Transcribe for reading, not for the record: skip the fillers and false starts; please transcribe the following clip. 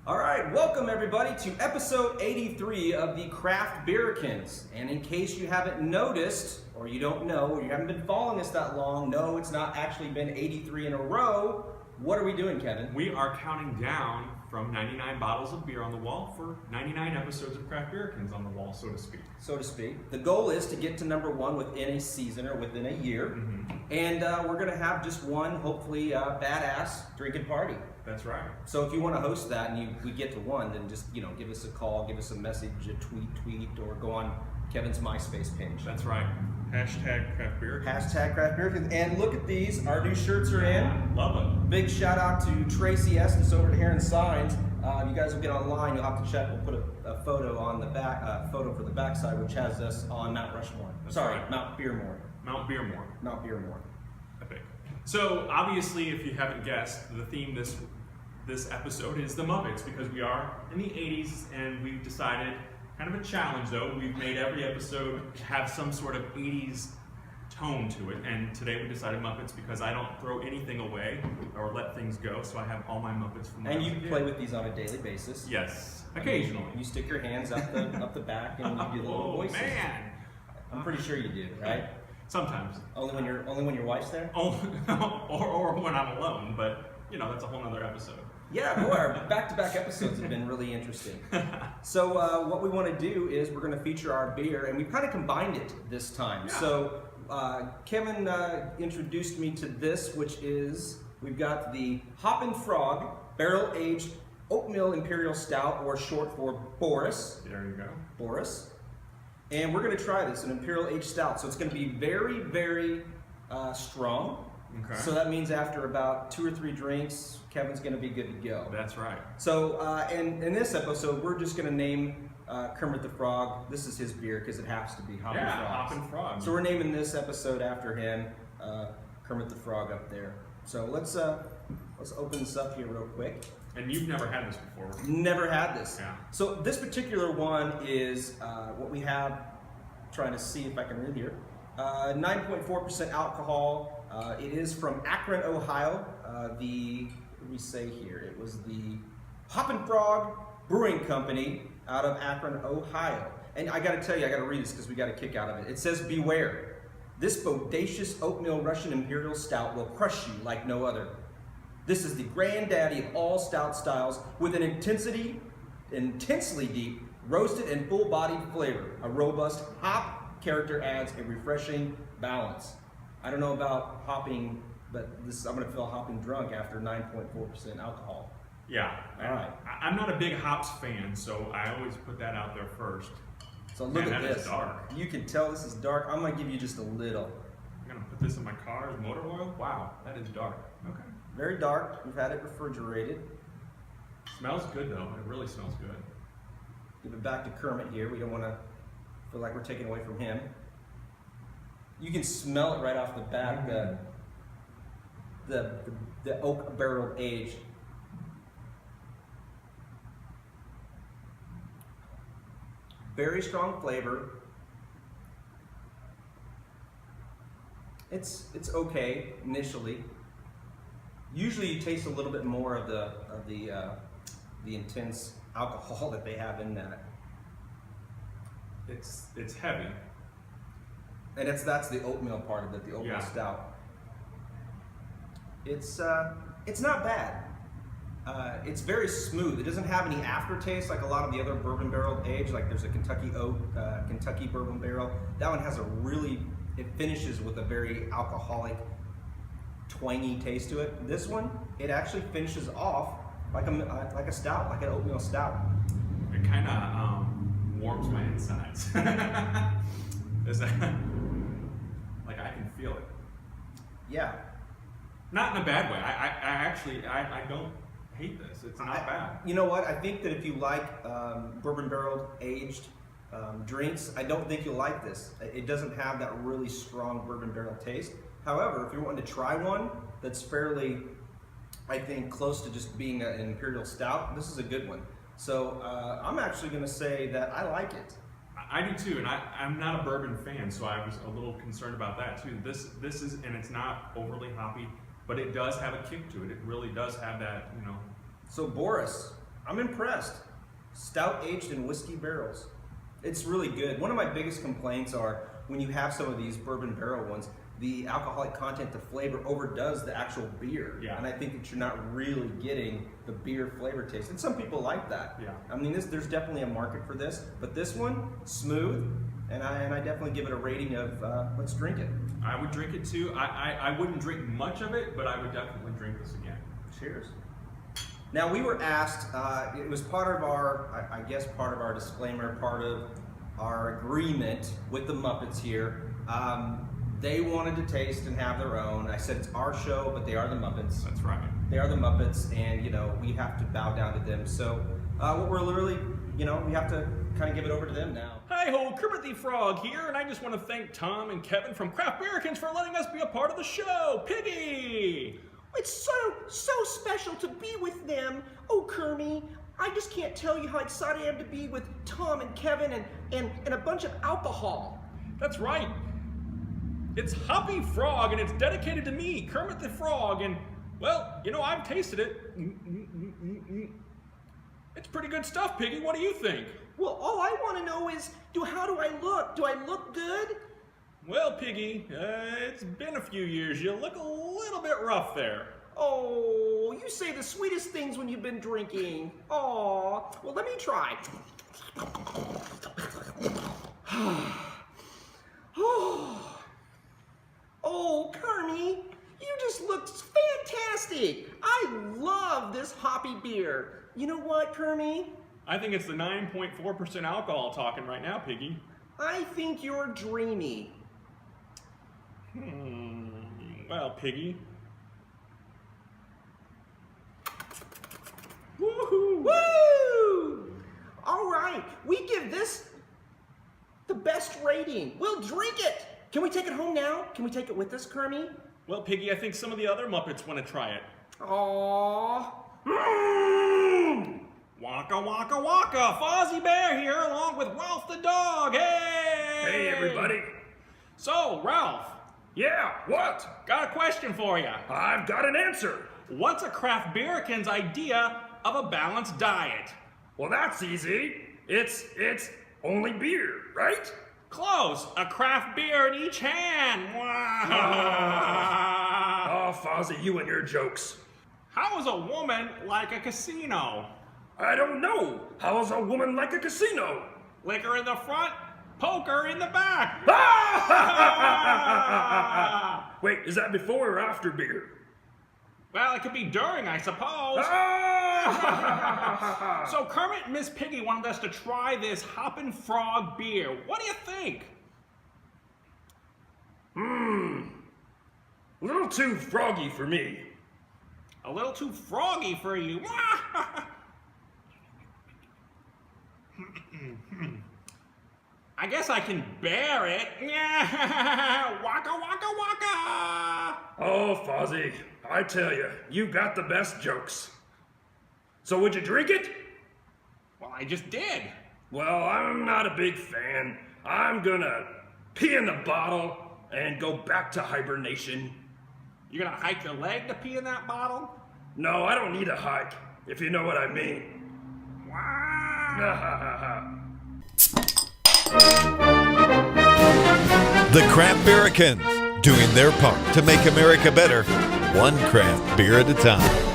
All right, welcome everybody to episode 83 of the Craftbeericans. And in case you haven't noticed, or you don't know, or you haven't been following us that long, no, it's not actually been 83 in a row. What are we doing, Kevin? We are counting down from 99 bottles of beer on the wall for 99 episodes of Craftbeericans on the wall, so to speak. So to speak. The goal is to get to number one within a season or within a year. And we're going to have just one, hopefully, badass drinking party. That's right. So if you want to host that and we get to one, then just give us a call, give us a message, a tweet, or go on Kevin's MySpace page. That's right. Hashtag Craftbeericans. Hashtag Craftbeericans. And look at these. Our new shirts are in. Love it. Big shout out to Tracy Estes over at Heron Signs. You guys will get online. You'll have to check. We'll put a photo on the back, photo for the backside, which has us on Mount Rushmore. Right. Mount Beermore. Mount Beermore. Mount Beermore. Epic. So obviously, if you haven't guessed, the theme this episode is the Muppets, because we are in the 80s and we've decided, kind of a challenge though, we've made every episode have some sort of 80s tone to it, and today we decided Muppets because I don't throw anything away or let things go, so I have all my Muppets from And you play with these on a daily basis. Yes, occasionally. You stick your hands up the back and you do the little voices. Man! I'm pretty sure you do, right? Sometimes. Only when your wife's there? or when I'm alone, but that's a whole nother episode. Yeah, boy, our back-to-back episodes have been really interesting. So what we want to do is we're going to feature our beer, and we've kind of combined it this time. Yeah. So Kevin introduced me to this, which is, we've got the Hoppin Frog Barrel-Aged Oatmeal-Imperial Stout, or short for B.O.R.I.S. There you go. B.O.R.I.S. And we're going to try this, an Imperial Aged Stout. So it's going to be very, very strong. Okay. So that means after about 2 or 3 drinks, Kevin's going to be good to go. That's right. So in this episode, we're just going to name Kermit the Frog. This is his beer because it has to be Hoppin' Frog. Hoppin' Frog. So we're naming this episode after him, Kermit the Frog up there. So let's open this up here real quick. And you've never had this before. Never had this. Yeah. So this particular one is what we have. Trying to see if I can read here. 9.4% alcohol. It is from Akron, Ohio. What did we say here? It was the Hoppin' Frog Brewing Company out of Akron, Ohio. And I gotta tell you, I gotta read this because we got a kick out of it. It says, "Beware, this bodacious oatmeal Russian Imperial Stout will crush you like no other. This is the granddaddy of all stout styles with an intensely deep, roasted and full-bodied flavor. A robust hop character adds a refreshing balance." I don't know about hopping, but I'm going to feel hopping drunk after 9.4% alcohol. Yeah. All right. I'm not a big hops fan, so I always put that out there first. So look at that this. is dark. You can tell this is dark. I'm going to give you just a little. I'm going to put this in my car as motor oil. Wow, that is dark. Okay. Very dark. We've had it refrigerated. Smells good though. It really smells good. Give it back to Kermit here. We don't want to feel like we're taking away from him. You can smell it right off the bat, the oak barrel aged. Very strong flavor. It's okay initially. Usually you taste a little bit more of the intense alcohol that they have in that. It's heavy. And that's the oatmeal part of it, the oatmeal stout. It's not bad. It's very smooth. It doesn't have any aftertaste like a lot of the other bourbon barrel aged. Like there's a Kentucky oak, Kentucky bourbon barrel. That one has it finishes with a very alcoholic, twangy taste to it. This one, it actually finishes off like a stout, like an oatmeal stout. It kind of warms my insides. Is that like I can feel it? Yeah. Not in a bad way. I don't hate this. It's not bad. You know what? I think that if you like bourbon barrel aged drinks, I don't think you'll like this. It doesn't have that really strong bourbon barrel taste. However, if you're wanting to try one that's fairly, I think, close to just being an imperial stout, this is a good one. So I'm actually going to say that I like it. I do too, and I'm not a bourbon fan, so I was a little concerned about that too. This is, and it's not overly hoppy, but it does have a kick to it. It really does have that, So B.O.R.I.S. I'm impressed. Stout aged in whiskey barrels. It's really good. One of my biggest complaints are when you have some of these bourbon barrel ones, the alcoholic content, the flavor overdoes the actual beer. Yeah. And I think that you're not really getting the beer flavor taste. And some people like that. Yeah. I mean, there's definitely a market for this, but this one, smooth, and I definitely give it a rating of let's drink it. I would drink it too. I wouldn't drink much of it, but I would definitely drink this again. Cheers. Now we were asked, it was part of our, I guess part of our disclaimer, part of our agreement with the Muppets here. They wanted to taste and have their own. I said it's our show, but they are the Muppets. That's right. They are the Muppets, and we have to bow down to them. So what we're literally, we have to kind of give it over to them now. Hi-ho, Kermit the Frog here, and I just want to thank Tom and Kevin from Craftbeericans for letting us be a part of the show. Piggy! It's so special to be with them. Oh, Kermie, I just can't tell you how excited I am to be with Tom and Kevin and a bunch of alcohol. That's right. It's Hoppy Frog, and it's dedicated to me, Kermit the Frog, and, well, I've tasted it. It's pretty good stuff, Piggy. What do you think? Well, all I want to know is, how do I look? Do I look good? Well, Piggy, it's been a few years. You look a little bit rough there. Oh, you say the sweetest things when you've been drinking. Aw, well, let me try. Oh, Kermie, you just look fantastic. I love this hoppy beer. You know what, Kermie? I think it's the 9.4% alcohol talking right now, Piggy. I think you're dreamy. Well, Piggy. Woohoo! Woo! All right, we give this the best rating. We'll drink it. Can we take it home now? Can we take it with us, Kermie? Well, Piggy, I think some of the other Muppets want to try it. Aww. Waka waka waka! Fozzie Bear here, along with Ralph the dog. Hey! Hey, everybody. So, Ralph. Yeah, what? Got a question for you. I've got an answer. What's a Craftbeericans idea of a balanced diet? Well, that's easy. It's only beer, right? Close. A craft beer in each hand. Oh, Fozzie, you and your jokes. How is a woman like a casino? I don't know. How's a woman like a casino? Liquor in the front, poker in the back. Wait, is that before or after beer? Well, it could be during, I suppose. So Kermit and Miss Piggy wanted us to try this Hoppin' Frog beer. What do you think? A little too froggy for me. A little too froggy for you. I guess I can bear it. Waka waka waka. Oh, Fozzie, I tell you, you got the best jokes. So would you drink it? Well, I just did. Well, I'm not a big fan. I'm gonna pee in the bottle and go back to hibernation. You're gonna hike your leg to pee in that bottle? No, I don't need a hike, if you know what I mean. The Craftbeericans, doing their part to make America better, one craft beer at a time.